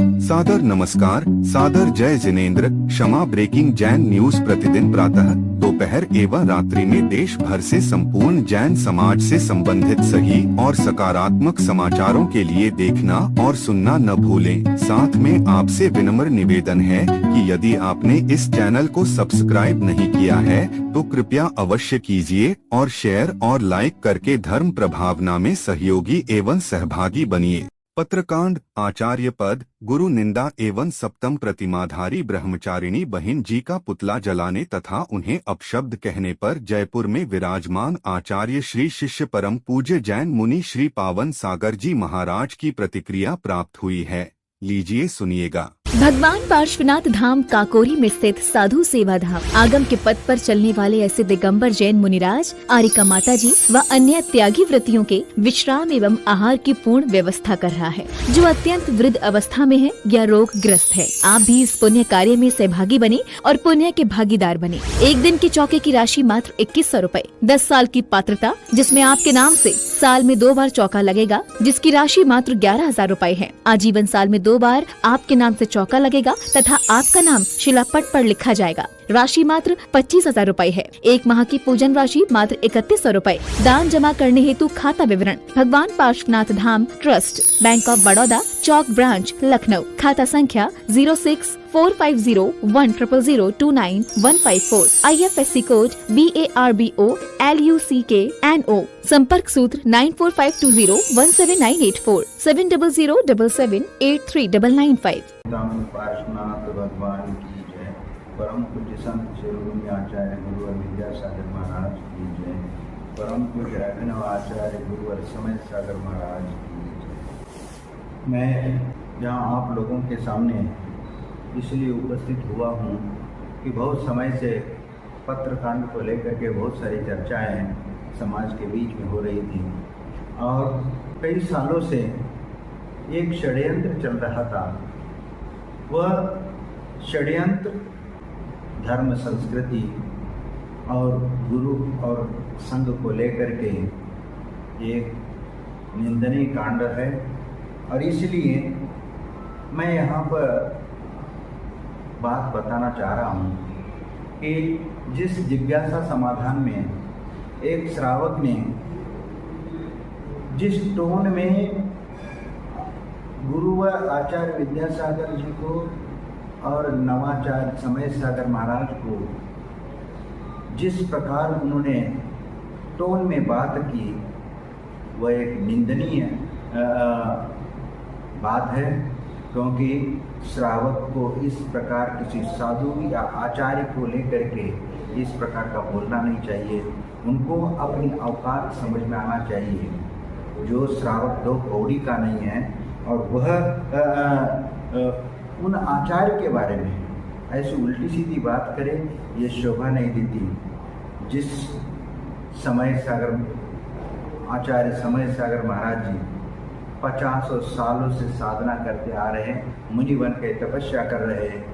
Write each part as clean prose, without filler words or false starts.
सादर नमस्कार, सादर जय जिनेंद्र। क्षमा ब्रेकिंग जैन न्यूज प्रतिदिन प्रातः, दोपहर एवं रात्रि में देश भर से संपूर्ण जैन समाज से संबंधित सही और सकारात्मक समाचारों के लिए देखना और सुनना न भूलें। साथ में आपसे विनम्र निवेदन है कि यदि आपने इस चैनल को सब्सक्राइब नहीं किया है तो कृपया अवश्य कीजिए और शेयर और लाइक करके धर्म प्रभावना में सहयोगी एवं सहभागी बनिए। पत्रकांड, आचार्य पद, गुरु निंदा एवं सप्तम प्रतिमाधारी ब्रह्मचारिणी बहन जी का पुतला जलाने तथा उन्हें अपशब्द कहने पर जयपुर में विराजमान आचार्य श्री शिष्य परम पूज्य जैन मुनि श्री पावन सागर जी महाराज की प्रतिक्रिया प्राप्त हुई है। लीजिए सुनिएगा। भगवान पार्श्वनाथ धाम काकोरी में स्थित साधु सेवा धाम आगम के पथ पर चलने वाले ऐसे दिगंबर जैन मुनिराज, आरिका माता जी व अन्य त्यागी व्रतियों के विश्राम एवं आहार की पूर्ण व्यवस्था कर रहा है, जो अत्यंत वृद्ध अवस्था में है या रोग ग्रस्त है। आप भी इस पुण्य कार्य में सहभागी बने और पुण्य के भागीदार बने। एक दिन के चौके की राशि मात्र 2100 रूपए, 10 साल की पात्रता जिसमें आपके नाम से साल में 2 बार चौका लगेगा, जिसकी राशि मात्र 11,000 रूपए है। आजीवन साल में 2 बार आपके नाम से चौका लगेगा तथा आपका नाम शिलापट पर लिखा जाएगा। राशि मात्र 25,000 रूपए है। 1 माह की पूजन राशि मात्र 3100 रूपए। दान जमा करने हेतु खाता विवरण भगवान Parshvanath Dham trust, bank of Baroda, Chowk branch, Lucknow. खाता संख्या 0645010029,154। IFSC code BARBO LUCKNO। संपर्क सूत्र 9452017984 7007783995। पार्श्वनाथ भगवान की जय। परम पूज्य संत शिरोमणि आचार्य गुरुवर विद्यासागर महाराज की जय। परम पूज्य अभिनव आचार्य गुरुवर समय सागर महाराज की जय। मैं यहाँ आप लोगों के सामने इसलिए उपस्थित हुआ हूँ कि बहुत समय से पत्रकांड को लेकर के बहुत सारी चर्चाएं समाज के बीच में हो रही थी और कई सालों से एक षड्यंत्र चल रहा था। वह षड्यंत्र धर्म, संस्कृति और गुरु और संघ को लेकर के एक निंदनीय कांड है और इसलिए मैं यहाँ पर बात बताना चाह रहा हूँ कि जिस जिज्ञासा समाधान में एक श्रावक ने जिस टोन में गुरु व आचार्य विद्यासागर जी को और नवाचार्य समय सागर महाराज को जिस प्रकार उन्होंने टोन में बात की, वह एक निंदनीय बात है, क्योंकि श्रावक को इस प्रकार किसी साधु या आचार्य को लेकर के इस प्रकार का बोलना नहीं चाहिए। उनको अपनी औकात समझ में आना चाहिए। जो श्रावक 2 कौड़ी का नहीं है और वह उन आचार्य के बारे में ऐसी उल्टी सीधी बात करे, ये शोभा नहीं देती। जिस समय सागर आचार्य समय सागर महाराज जी 50 सालों से साधना करते आ रहे हैं, मुनि बन के तपस्या कर रहे हैं,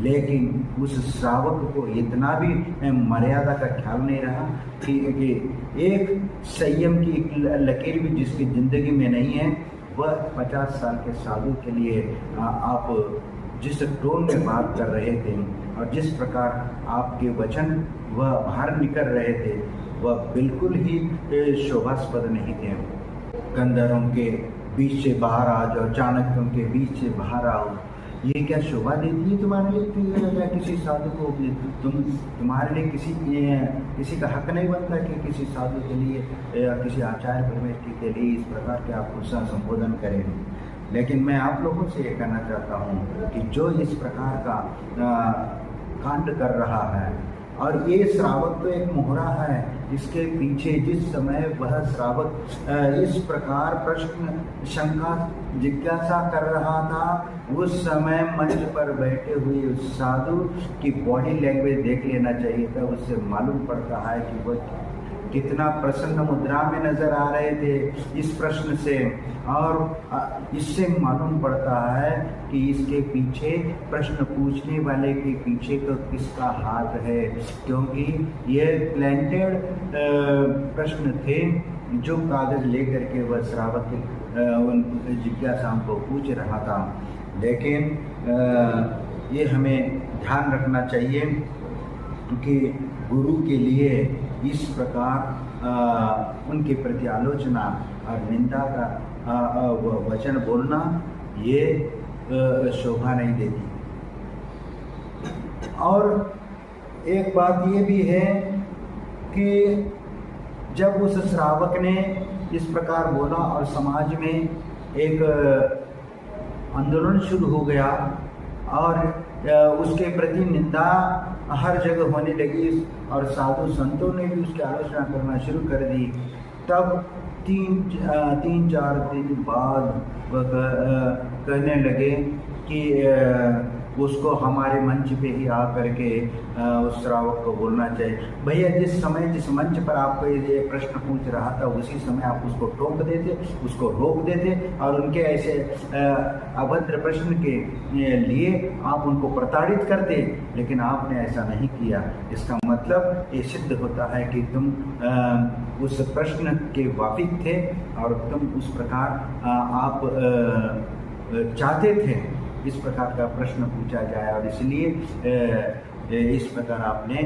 लेकिन उस श्रावक को इतना भी मर्यादा का ख्याल नहीं रहा कि एक संयम की लकीर भी जिसकी जिंदगी में नहीं है, वह 50 साल के साधु के लिए आप जिस टोन में बात कर रहे थे और जिस प्रकार आपके वचन वह बाहर निकल रहे थे, वह बिल्कुल ही शोभास्पद नहीं थे। गंधर्वों के बीच से बाहर आ जाओ, चाणक्यों के बीच से बाहर आओ, ये क्या शोभा देती है तुम्हारे लिए? या किसी साधु को तुम्हारे लिए किसी का हक नहीं बनता कि किसी साधु के लिए या किसी आचार्य परमेश्वर के लिए इस प्रकार के आप उसका संबोधन करें। लेकिन मैं आप लोगों से ये कहना चाहता हूँ कि जो इस प्रकार का कांड कर रहा है, और ये श्रावक तो एक मोहरा है, इसके पीछे जिस समय वह श्रावक इस प्रकार प्रश्न, शंका, जिज्ञासा कर रहा था, उस समय मंच पर बैठे हुए उस साधु की बॉडी लैंग्वेज देख लेना चाहिए था। उससे मालूम पड़ता है कि वह कितना प्रसन्न मुद्रा में नजर आ रहे थे इस प्रश्न से, और इससे मालूम पड़ता है कि इसके पीछे प्रश्न पूछने वाले के पीछे तो किसका हाथ है, क्योंकि ये प्लांटेड प्रश्न थे जो कागज लेकर के वह श्रावक उन जिज्ञासाओं को पूछ रहा था। लेकिन ये हमें ध्यान रखना चाहिए कि गुरु के लिए इस प्रकार उनके प्रति आलोचना और निंदा का वचन बोलना ये शोभा नहीं देती। और एक बात ये भी है कि जब उस श्रावक ने इस प्रकार बोला और समाज में एक आंदोलन शुरू हो गया और उसके प्रति निंदा हर जगह होने लगी और साधु संतों ने भी उसकी आलोचना करना शुरू कर दी, तब तीन चार दिन बाद वह कहने लगे कि उसको हमारे मंच पे ही आ करके उस श्रावक को बोलना चाहिए। भैया जिस मंच पर आपको ये प्रश्न पूछ रहा था उसी समय आप उसको टोक देते, उसको रोक देते और उनके ऐसे अभद्र प्रश्न के लिए आप उनको प्रताड़ित करते, लेकिन आपने ऐसा नहीं किया। इसका मतलब ये सिद्ध होता है कि तुम उस प्रश्न के वाकिफ थे और तुम उस प्रकार आप चाहते थे इस प्रकार का प्रश्न पूछा जाए और इसलिए इस प्रकार आपने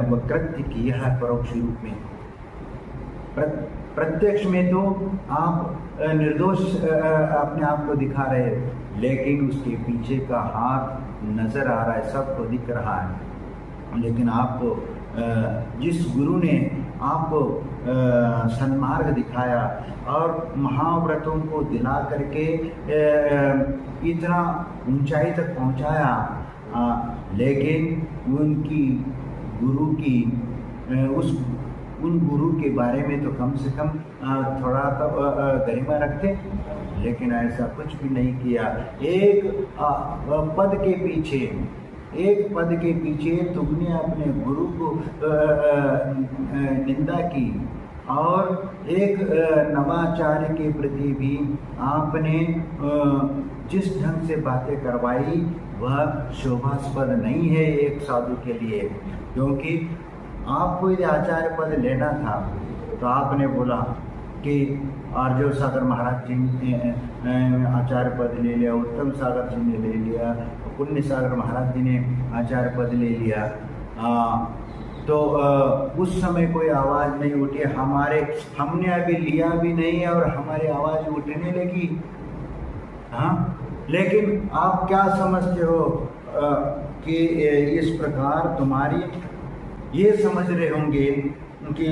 वक्रत्य किया है परोक्ष रूप में। प्रत्यक्ष में तो आप निर्दोष अपने आप को दिखा रहे हो, लेकिन उसके पीछे का हाथ नजर आ रहा है, सबको दिख रहा है। लेकिन आपको जिस गुरु ने आपको सन्मार्ग दिखाया और महाव्रतों को दिला करके इतना ऊंचाई तक पहुंचाया, लेकिन उनकी गुरु की उन गुरु के बारे में तो कम से कम थोड़ा तो गरिमा रखते, लेकिन ऐसा कुछ भी नहीं किया। एक पद के पीछे तुमने अपने गुरु को निंदा की और एक नवाचार्य के प्रति भी आपने जिस ढंग से बातें करवाई वह शोभास्पद नहीं है एक साधु के लिए। क्योंकि आपको यदि आचार्य पद लेना था तो आपने बोला कि आर्जव सागर महाराज जी ने आचार्य पद ले लिया, उत्तम सागर जी ने ले लिया, पुण्य सागर महाराज जी ने आचार्य पद ले लिया, तो उस समय कोई आवाज़ नहीं उठी। हमने अभी लिया भी नहीं और हमारी आवाज़ उठने लगी। हाँ, लेकिन आप क्या समझते हो कि इस प्रकार तुम्हारी ये समझ रहे होंगे कि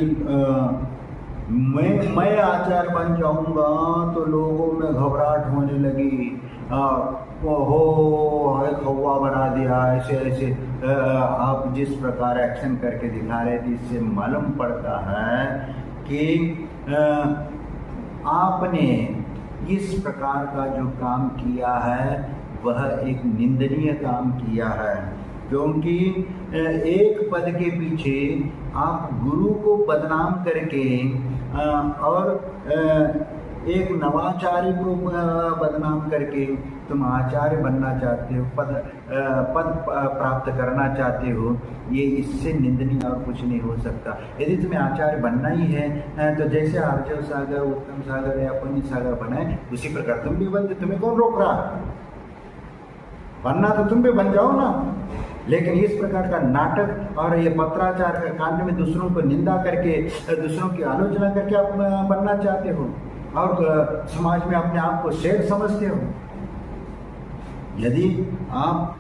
मैं आचार्य बन जाऊंगा तो लोगों में घबराहट होने लगी, हो खौवा बना दिया, ऐसे आप जिस प्रकार एक्शन करके दिखा रहे थे इससे मालूम पड़ता है कि आपने इस प्रकार का जो काम किया है वह एक निंदनीय काम किया है। क्योंकि एक पद के पीछे आप गुरु को बदनाम करके और एक नवाचार्य को बदनाम करके तुम आचार्य बनना चाहते हो, पद प्राप्त करना चाहते हो, ये इससे निंदनीय और कुछ नहीं हो सकता। यदि तुम्हें आचार्य बनना ही है तो जैसे आर्जव सागर, उत्तम सागर या पुण्य सागर बनाए उसी प्रकार तुम भी बनते। तुम्हें कौन रोक रहा? बनना तो तुम भी बन जाओ ना। लेकिन इस प्रकार का नाटक और ये पत्राचार का कांड में दूसरों को निंदा करके, दूसरों की आलोचना करके आप बनना चाहते हो और समाज में अपने आप को शेर समझते हो। यदि आप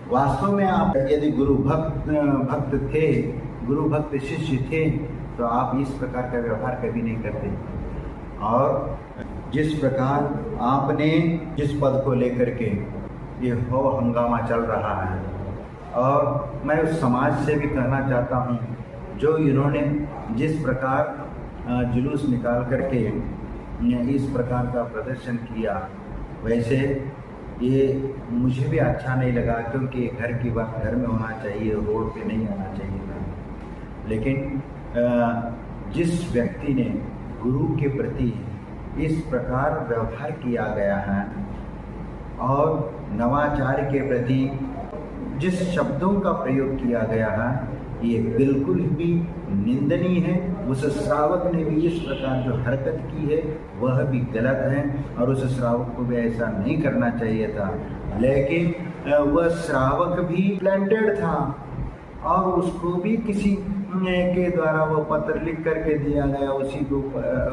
वास्तव में आप यदि गुरु भक्त थे, गुरु भक्त शिष्य थे, तो आप इस प्रकार का व्यवहार कभी नहीं करते। और जिस प्रकार आपने जिस पद को लेकर के ये हो हंगामा चल रहा है, और मैं उस समाज से भी कहना चाहता हूँ जो इन्होंने जिस प्रकार जुलूस निकाल करके इस प्रकार का प्रदर्शन किया, वैसे ये मुझे भी अच्छा नहीं लगा। क्योंकि घर की बात घर में होना चाहिए, रोड पे नहीं आना चाहिए था। लेकिन जिस व्यक्ति ने गुरु के प्रति इस प्रकार व्यवहार किया गया है और नवाचार्य के प्रति जिस शब्दों का प्रयोग किया गया है, ये बिल्कुल भी निंदनीय है। उस श्रावक ने भी इस प्रकार जो हरकत की है वह भी गलत है और उस श्रावक को भी ऐसा नहीं करना चाहिए था। लेकिन वह श्रावक भी प्लांटेड था और उसको भी किसी के द्वारा वो पत्र लिख करके दिया गया, उसी को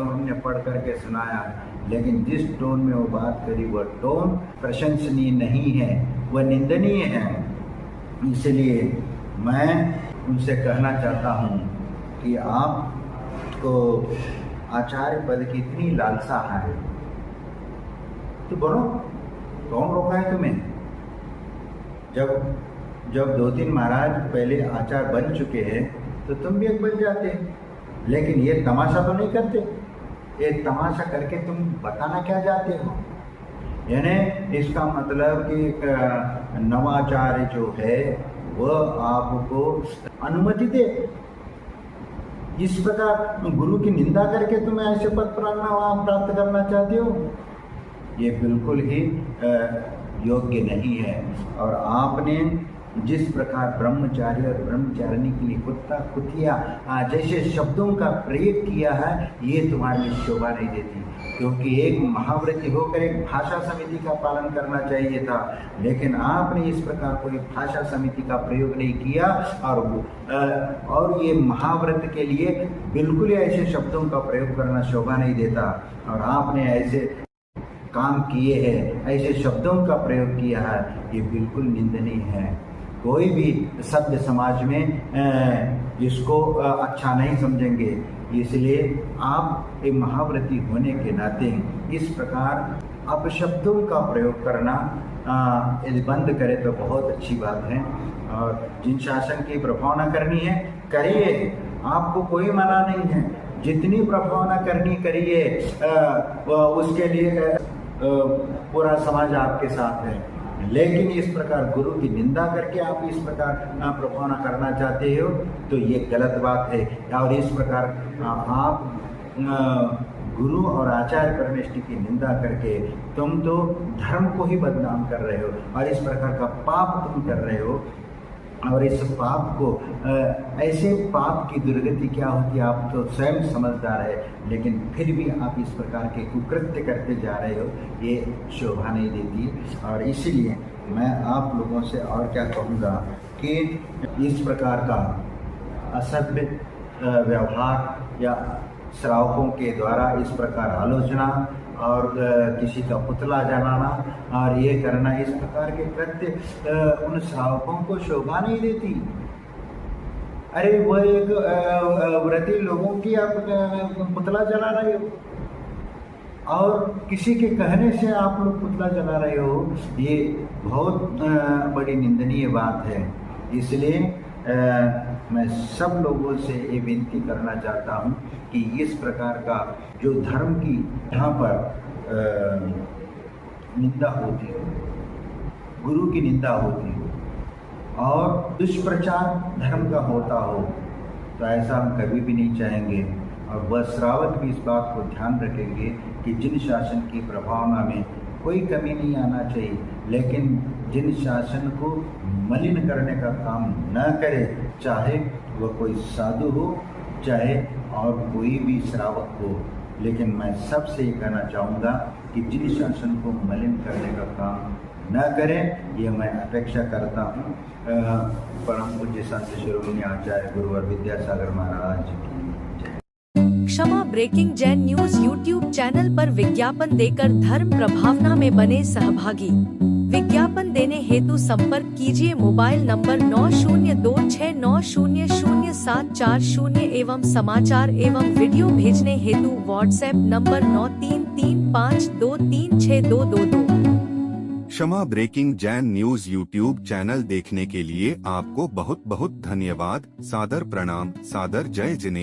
हमने पढ़ करके सुनाया। लेकिन जिस टोन में वो बात करी वह टोन प्रशंसनीय नहीं है, वह निंदनीय है। इसलिए मैं उनसे कहना चाहता हूँ कि आपको आचार्य पद की इतनी लालसा है तो बोलो, कौन रोका है तुम्हें? जब 2-3 महाराज पहले आचार्य बन चुके हैं तो तुम भी एक बन जाते। लेकिन ये तमाशा तो नहीं करते। ये तमाशा करके तुम बताना क्या चाहते हो? यानी इसका मतलब कि नवाचार्य जो है वह आपको अनुमति दे। इस प्रकार गुरु की निंदा करके तुम ऐसे पद प्राप्त करना चाहते हो, ये बिल्कुल ही योग्य नहीं है। और आपने जिस प्रकार ब्रह्मचारी और ब्रह्मचारिणी के लिए कुत्ता कुतिया जैसे शब्दों का प्रयोग किया है, ये तुम्हारे लिए शोभा नहीं देती। क्योंकि एक महाव्रती होकर एक भाषा समिति का पालन करना चाहिए था, लेकिन आपने इस प्रकार कोई भाषा समिति का प्रयोग नहीं किया और ये महाव्रत के लिए बिल्कुल ऐसे शब्दों का प्रयोग करना शोभा नहीं देता। और आपने ऐसे काम किए हैं, ऐसे शब्दों का प्रयोग किया है, ये बिल्कुल निंदनीय है। कोई भी सभ्य समाज में इसको अच्छा नहीं समझेंगे। इसलिए आप एक महाव्रती होने के नाते इस प्रकार अपशब्दों का प्रयोग करना यदि बंद करें तो बहुत अच्छी बात है। और जिन शासन की प्रभावना करनी है करिए, आपको कोई मना नहीं है। जितनी प्रभावना करनी करिए, उसके लिए पूरा समाज आपके साथ है। लेकिन इस प्रकार गुरु की निंदा करके आप इस प्रकार प्रभावना करना चाहते हो तो ये गलत बात है। और इस प्रकार आप गुरु और आचार्य परमेष्ठी की निंदा करके तुम तो धर्म को ही बदनाम कर रहे हो और इस प्रकार का पाप तुम कर रहे हो। और इस पाप को ऐसे पाप की दुर्गति क्या होती है आप तो स्वयं समझदार है, लेकिन फिर भी आप इस प्रकार के कुकृत्य करते जा रहे हो, ये शोभा नहीं देती। और इसलिए मैं आप लोगों से और क्या कहूँगा कि इस प्रकार का असभ्य व्यवहार या श्रावकों के द्वारा इस प्रकार आलोचना और किसी का पुतला जलाना और ये करना, इस प्रकार के कृत्य उन श्रावकों को शोभा नहीं देती। अरे वह एक व्रती लोगों की आप पुतला जला रहे हो और किसी के कहने से आप लोग पुतला जला रहे हो, ये बहुत बड़ी निंदनीय बात है। इसलिए मैं सब लोगों से ये विनती करना चाहता हूँ कि इस प्रकार का जो धर्म की यहाँ पर निंदा होती हो, गुरु की निंदा होती हो और दुष्प्रचार धर्म का होता हो, तो ऐसा हम कभी भी नहीं चाहेंगे। और वह श्रावक भी इस बात को ध्यान रखेंगे कि जिन शासन की प्रभावना में कोई कमी नहीं आना चाहिए, लेकिन जिन शासन को मलिन करने का काम न करे, चाहे वह कोई साधु हो चाहे और कोई भी श्रावक हो। लेकिन मैं सबसे ये कहना चाहूँगा कि जिन शासन को मलिन करने का काम न करें, ये मैं अपेक्षा करता हूँ। परम पूज्य संत शिरोमणि आचार्य गुरुवर विद्यासागर महाराज की जय। Kshama breaking Jain news YouTube channel पर विज्ञापन देकर धर्म प्रभावना में बने सहभागी। विज्ञापन देने हेतु संपर्क कीजिए मोबाइल नंबर 9026900740 एवं समाचार एवं वीडियो भेजने हेतु WhatsApp number 9335236222। Kshama breaking Jain news YouTube channel देखने के लिए आपको बहुत बहुत धन्यवाद। सादर प्रणाम, सादर जय जिनेंद्र।